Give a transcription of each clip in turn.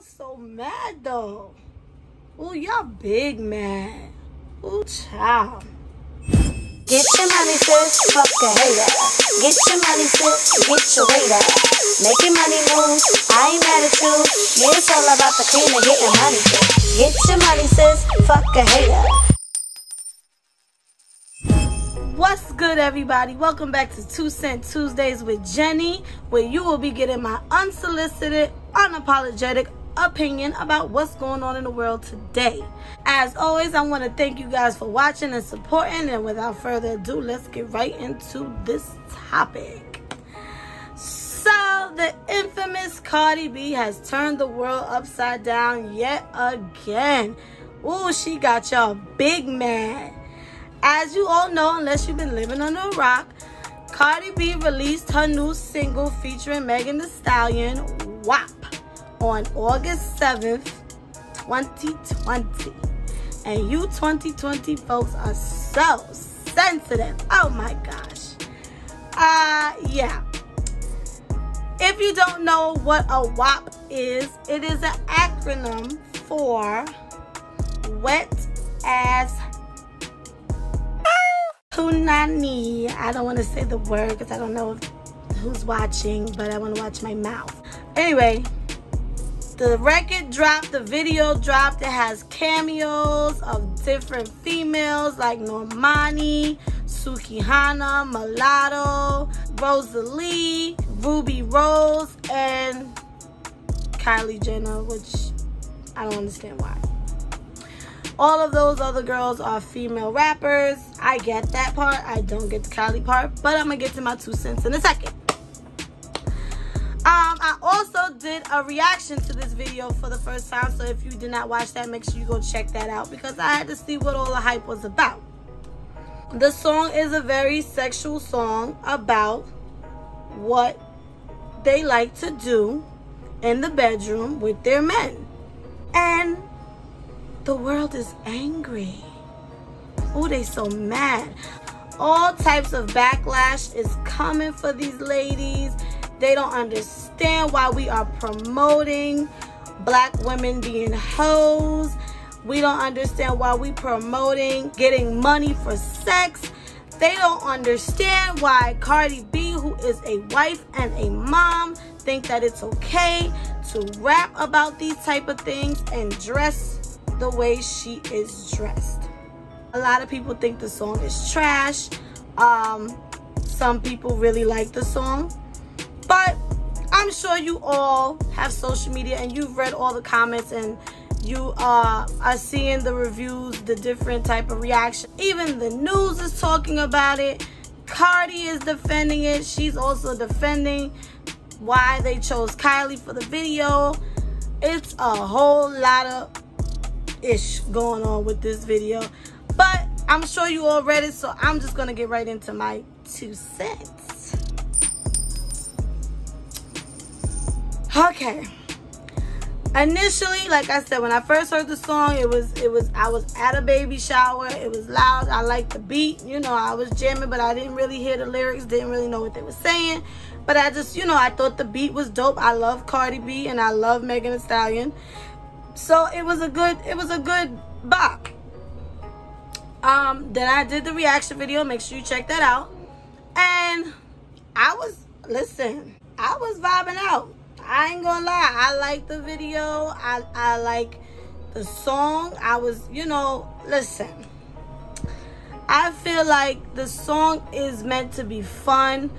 y'all so mad though? Ooh, y'all big mad. Ooh, child. Get your money, sis, fuck a hater. Get your money, sis, get your weight up. Making money move, I ain't mad at you. Yeah, it's all about the cream and getting money, sis. Get your money, sis, fuck a hater. What's good, everybody? Welcome back to 2 Cent Tuesdays with Jenny, where you will be getting my unsolicited, unapologetic opinion about what's going on in the world today. As always, I want to thank you guys for watching and supporting, and without further ado, let's get right into this topic. So the infamous Cardi B has turned the world upside down yet again. Ooh, she got y'all big mad. As you all know, unless you've been living under a rock, Cardi B released her new single featuring Megan Thee Stallion, WAP, on August 7th, 2020. And you 2020 folks are so sensitive. Oh my gosh. Yeah. If you don't know what a WAP is, it is an acronym for Wet Ass Punani. I don't want to say the word because I don't know who's watching, but I want to watch my mouth. Anyway, the record dropped, the video dropped. It has cameos of different females like Normani, Sukihana, Mulatto, Rosalie, Ruby Rose, and Kylie Jenner, which I don't understand why. All of those other girls are female rappers. I get that part. I don't get the Kylie part, but I'm gonna get to my 2 cents in a second. I also did a reaction to this video for the first time, so if you did not watch that, make sure you go check that out because I had to see what all the hype was about. The song is a very sexual song about what they like to do in the bedroom with their men. And the world is angry. Oh, they so mad. All types of backlash is coming for these ladies. They don't understand why we are promoting black women being hoes. We don't understand why we promoting getting money for sex. They don't understand why Cardi B, who is a wife and a mom, think that it's okay to rap about these type of things and dress the way she is dressed. A lot of people think the song is trash. Some people really like the song. But I'm sure you all have social media and you've read all the comments and you are seeing the reviews, the different type of reaction. Even the news is talking about it. Cardi is defending it. She's also defending why they chose Kylie for the video. It's a whole lot of ish going on with this video. But I'm sure you all read it, so I'm just going to get right into my 2 cents. Okay, initially, like I said, when I first heard the song, I was at a baby shower. It was loud. I liked the beat. You know, I was jamming, but I didn't really hear the lyrics, didn't really know what they were saying. But I just, you know, I thought the beat was dope. I love Cardi B and I love Megan Thee Stallion. So it was a good bop. Then I did the reaction video. Make sure you check that out. And I was vibing out. I ain't gonna lie, I like the video, I like the song. I was, you know, listen, I feel like the song is meant to be fun.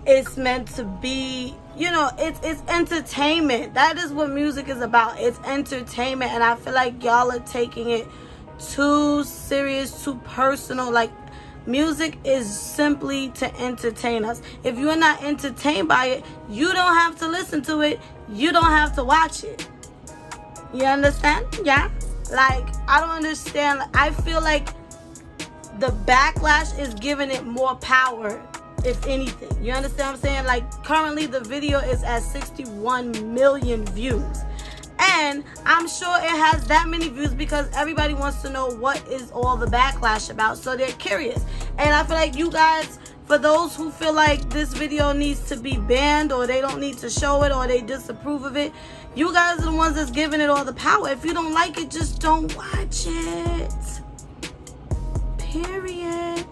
It's meant to be, you know, it's entertainment. That is what music is about. It's entertainment, and I feel like y'all are taking it too serious, too personal. Like, music is simply to entertain us. If you are not entertained by it, you don't have to listen to it. You don't have to watch it. You understand? Yeah? Like, I don't understand. I feel like the backlash is giving it more power, if anything. You understand what I'm saying? Like, currently the video is at 61 million views. And I'm sure it has that many views because everybody wants to know what is all the backlash about. So they're curious. And I feel like you guys, for those who feel like this video needs to be banned or they don't need to show it or they disapprove of it, You guys are the ones that's giving it all the power. If you don't like it, just don't watch it. Period.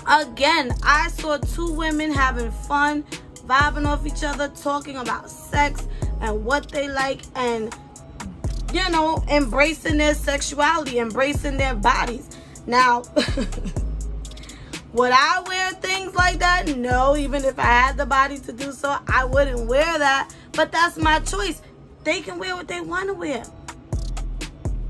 Again, I saw two women having fun, vibing off each other, talking about sex and what they like, and, you know, embracing their sexuality, embracing their bodies. Now, would I wear things like that? No, even if I had the body to do so, I wouldn't wear that. But that's my choice. They can wear what they want to wear.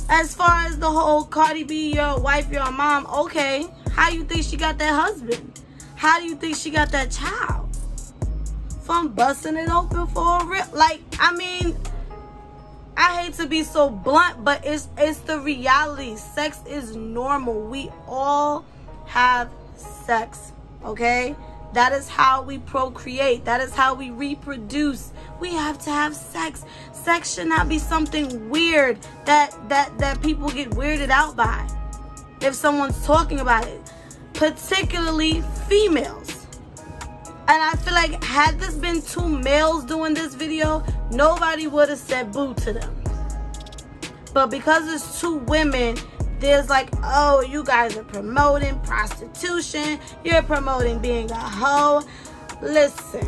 As far as the whole Cardi B, your wife, your mom, okay. How do you think she got that husband? How do you think she got that child? From busting it open for a rip? Like, I mean, I hate to be so blunt, but it's the reality. Sex is normal. We all have sex, okay? That is how we procreate. That is how we reproduce. We have to have sex. Sex should not be something weird that people get weirded out by if someone's talking about it, particularly females. And I feel like had this been two males doing this video, nobody would have said boo to them. But because it's two women, there's like, oh, you guys are promoting prostitution. You're promoting being a hoe. Listen,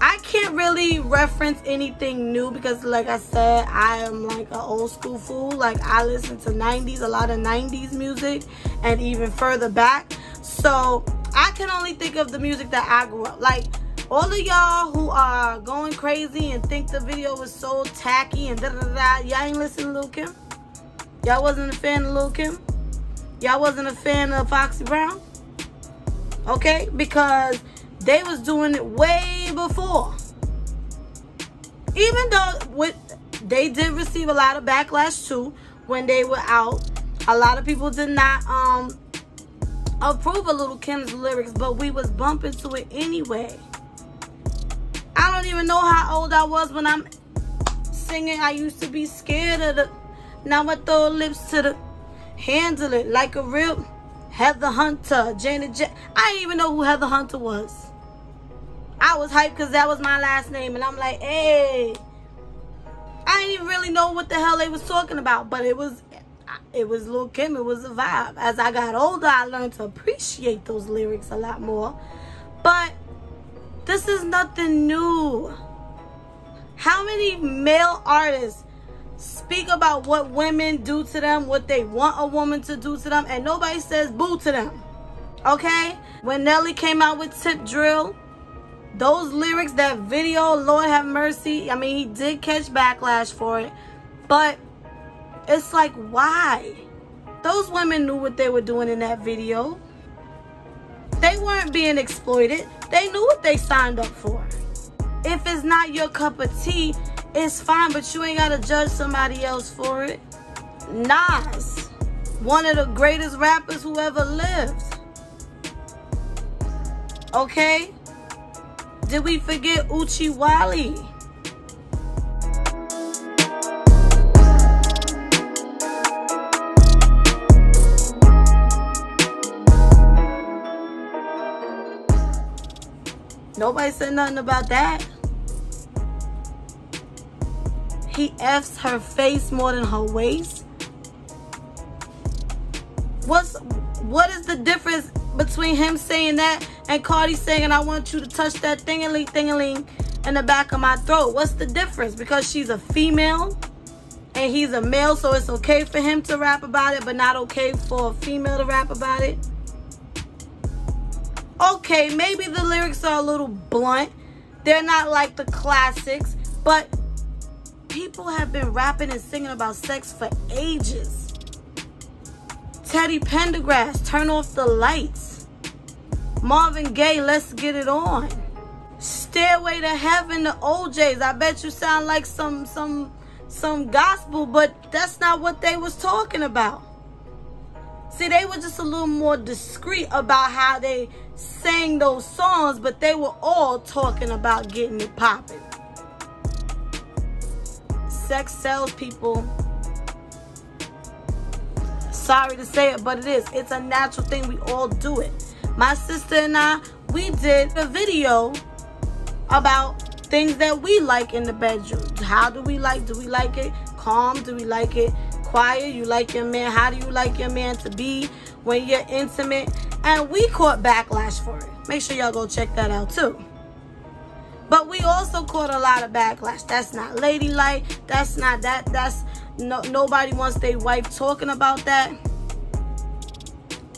I can't really reference anything new because, like I said, I am like an old school fool. Like, I listen to 90s, a lot of 90s music, and even further back. So I can only think of the music that I grew up. Like, all of y'all who are going crazy and think the video was so tacky and da-da-da-da, y'all ain't listen to Lil' Kim? Y'all wasn't a fan of Lil' Kim? Y'all wasn't a fan of Foxy Brown? Okay? Because they was doing it way before. Even though they did receive a lot of backlash too when they were out. A lot of people did not approve of Lil' Kim's lyrics, but we was bumping to it anyway. I don't even know how old I was when I'm singing. I used to be scared of the... Now I throw lips to the... Handle it like a real... Heather Hunter, Janet I didn't even know who Heather Hunter was. I was hyped because that was my last name. And I'm like, hey. I didn't even really know what the hell they was talking about. But it was Lil' Kim. It was a vibe. As I got older, I learned to appreciate those lyrics a lot more. But this is nothing new. How many male artists speak about what women do to them, what they want a woman to do to them, and nobody says boo to them? Okay? When Nelly came out with Tip Drill, those lyrics, that video, Lord have mercy. I mean, he did catch backlash for it. But it's like, why? Those women knew what they were doing in that video. They weren't being exploited. They knew what they signed up for. If it's not your cup of tea, it's fine, but you ain't got to judge somebody else for it. Nas, one of the greatest rappers who ever lived. Okay? Did we forget Uchi Wally? Nobody said nothing about that. He F's her face more than her waist. What is the difference between him saying that and Cardi saying, I want you to touch that thing-a-ling in the back of my throat? What's the difference? Because she's a female and he's a male, so it's okay for him to rap about it, but not okay for a female to rap about it? Okay, maybe the lyrics are a little blunt. They're not like the classics, but people have been rapping and singing about sex for ages. Teddy Pendergrass, Turn Off the Lights. Marvin Gaye, Let's Get It On. Stairway to Heaven, the OJs. I bet you sound like some gospel, but that's not what they was talking about. See, they were just a little more discreet about how they sang those songs, but they were all talking about getting it popping. Sex sells, people. Sorry to say it, but it is. It's a natural thing. We all do it. My sister and I, we did a video about things that we like in the bedroom. How do we like it calm? Do we like it quiet? You like your man, how do you like your man to be when you're intimate? And we caught backlash for it. Make sure y'all go check that out too. But we also caught a lot of backlash. That's not ladylike. That's not that. That's nobody wants their wife talking about that.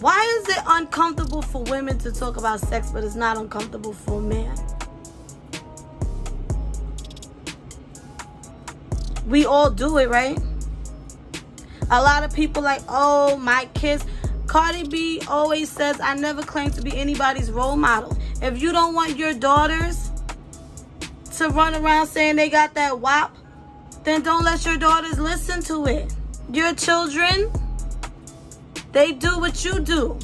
Why is it uncomfortable for women to talk about sex, but it's not uncomfortable for a man? We all do it, right? A lot of people like, oh, my kids. Cardi B always says, I never claim to be anybody's role model. If you don't want your daughters to run around saying they got that WAP, then don't let your daughters listen to it. Your children, they do what you do.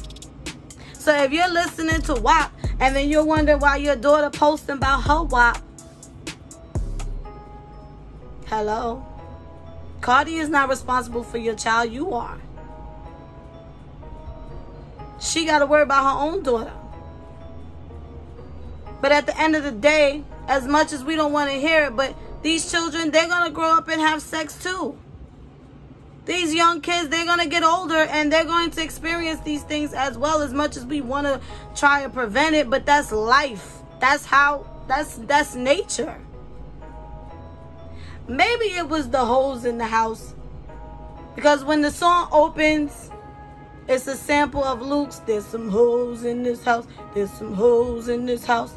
So if you're listening to WAP and then you're wondering why your daughter posting about her WAP, hello? Cardi is not responsible for your child. You are. She got to worry about her own daughter. But at the end of the day, as much as we don't want to hear it, but these children, they're going to grow up and have sex too. These young kids, they're going to get older and they're going to experience these things as well, as much as we want to try to prevent it. But that's life. That's how, that's nature. Maybe it was the hoes in the house. Because when the song opens, it's a sample of Luke's, there's some hoes in this house. There's some hoes in this house.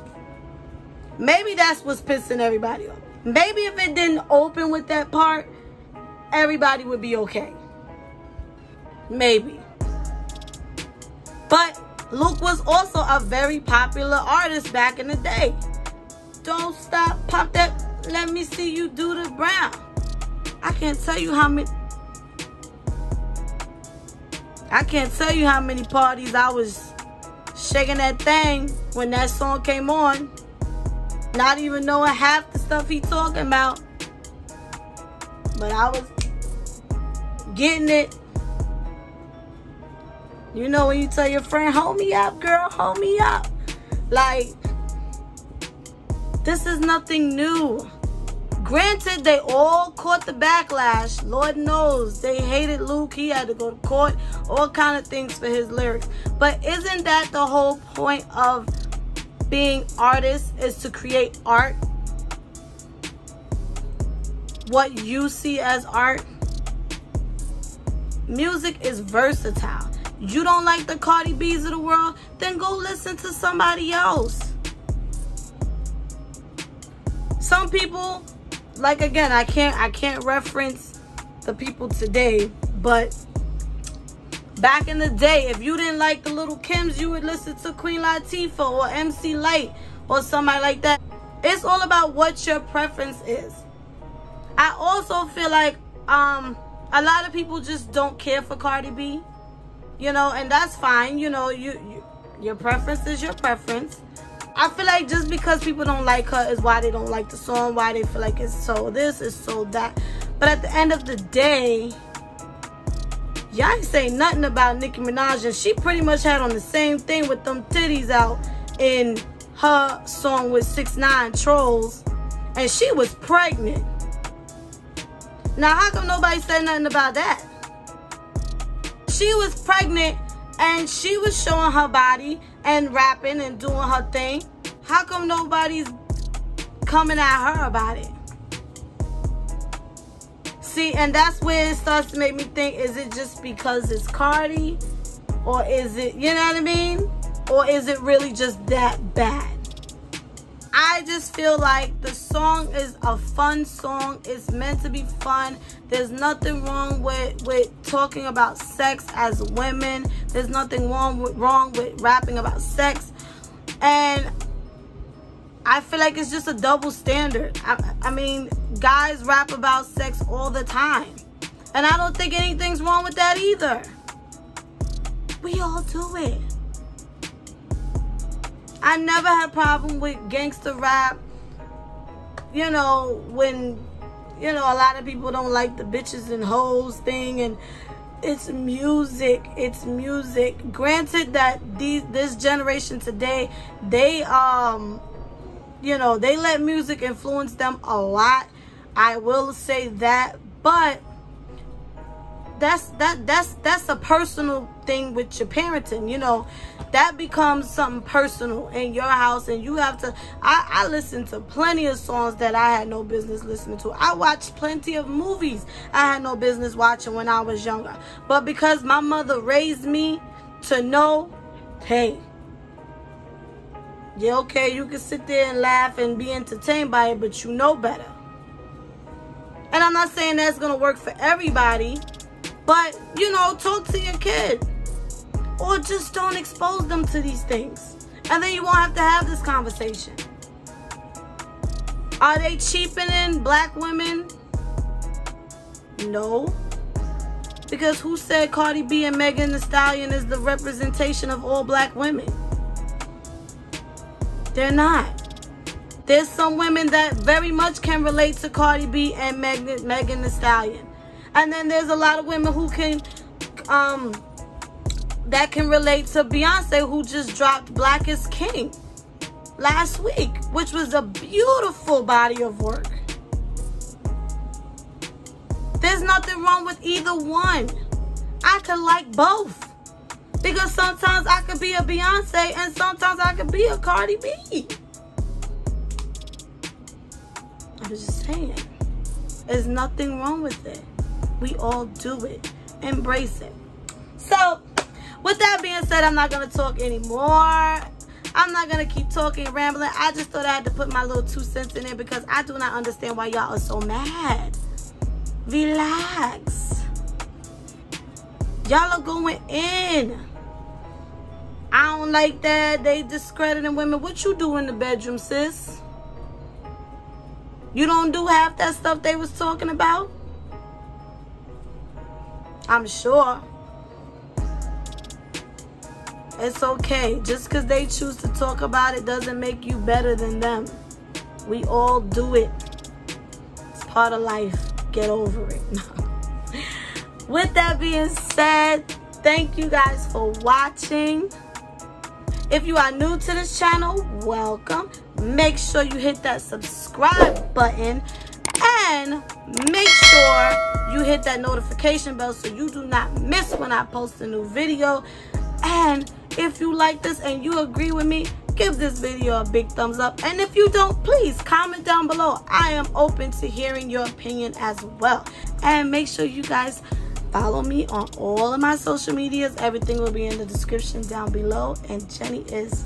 Maybe that's what's pissing everybody off. Maybe if it didn't open with that part, everybody would be okay. Maybe. But Luke was also a very popular artist back in the day. Don't stop, pop that, let me see you do the brown. I can't tell you how many parties I was shaking that thing when that song came on. Not even knowing half the stuff he talking about. But I was getting it. You know when you tell your friend, hold me up, girl, hold me up. Like, this is nothing new. Granted, they all caught the backlash. Lord knows they hated Luke. He had to go to court. All kind of things for his lyrics. But isn't that the whole point of being artists, is to create art? What you see as art. Music is versatile. You don't like the Cardi B's of the world? Then go listen to somebody else. Some people, like, again, I can't reference the people today, but back in the day, if you didn't like the Little Kims, you would listen to Queen Latifah or MC Lyte or somebody like that. It's all about what your preference is. I also feel like a lot of people just don't care for Cardi B, you know, and that's fine. You know, your preference is your preference. I feel like just because people don't like her is why they don't like the song, why they feel like it's so this, it's so that. But at the end of the day, y'all ain't saying nothing about Nicki Minaj, and she pretty much had on the same thing with them titties out in her song with 6ix9ine, Trolls, and she was pregnant. Now, how come nobody said nothing about that? She was pregnant and she was showing her body and rapping and doing her thing. How come nobody's coming at her about it? See, and that's where it starts to make me think, is it just because it's Cardi? Or is it, you know what I mean? Or is it really just that bad? I just feel like the song is a fun song. It's meant to be fun. There's nothing wrong with talking about sex as women. There's nothing wrong with rapping about sex. And I feel like it's just a double standard. I mean, guys rap about sex all the time. And I don't think anything's wrong with that either. We all do it. I never had a problem with gangster rap. You know, when, you know, a lot of people don't like the bitches and hoes thing, and it's music. It's music. Granted that this generation today, they, You know, they let music influence them a lot. I will say that, but that's a personal thing with your parenting. You know, that becomes something personal in your house, and you have to. I listened to plenty of songs that I had no business listening to. I watched plenty of movies I had no business watching when I was younger, but because my mother raised me to know, hey, yeah, okay, you can sit there and laugh and be entertained by it, but you know better. And I'm not saying that's going to work for everybody, but, you know, talk to your kid. Or just don't expose them to these things. And then you won't have to have this conversation. Are they cheapening black women? No. Because who said Cardi B and Megan Thee Stallion is the representation of all black women? They're not. There's some women that very much can relate to Cardi B and Megan Thee Stallion. And then there's a lot of women who can, that can relate to Beyonce, who just dropped Black is King last week, which was a beautiful body of work. There's nothing wrong with either one. I could like both. Because sometimes I could be a Beyonce and sometimes I could be a Cardi B. I'm just saying. There's nothing wrong with it. We all do it. Embrace it. So, with that being said, I'm not going to talk anymore. I'm not going to keep talking and rambling. I just thought I had to put my little 2 cents in there because I do not understand why y'all are so mad. Relax. Y'all are going in. I don't like that. They discrediting women. What you do in the bedroom, sis? You don't do half that stuff they was talking about? I'm sure. It's okay. Just because they choose to talk about it doesn't make you better than them. We all do it. It's part of life. Get over it. With that being said, thank you guys for watching. If you are new to this channel, welcome. Make sure you hit that subscribe button and make sure you hit that notification bell so you do not miss when I post a new video. And if you like this and you agree with me, give this video a big thumbs up. And if you don't, please comment down below. I am open to hearing your opinion as well. And make sure you guys follow me on all of my social medias. Everything will be in the description down below. And Jenny is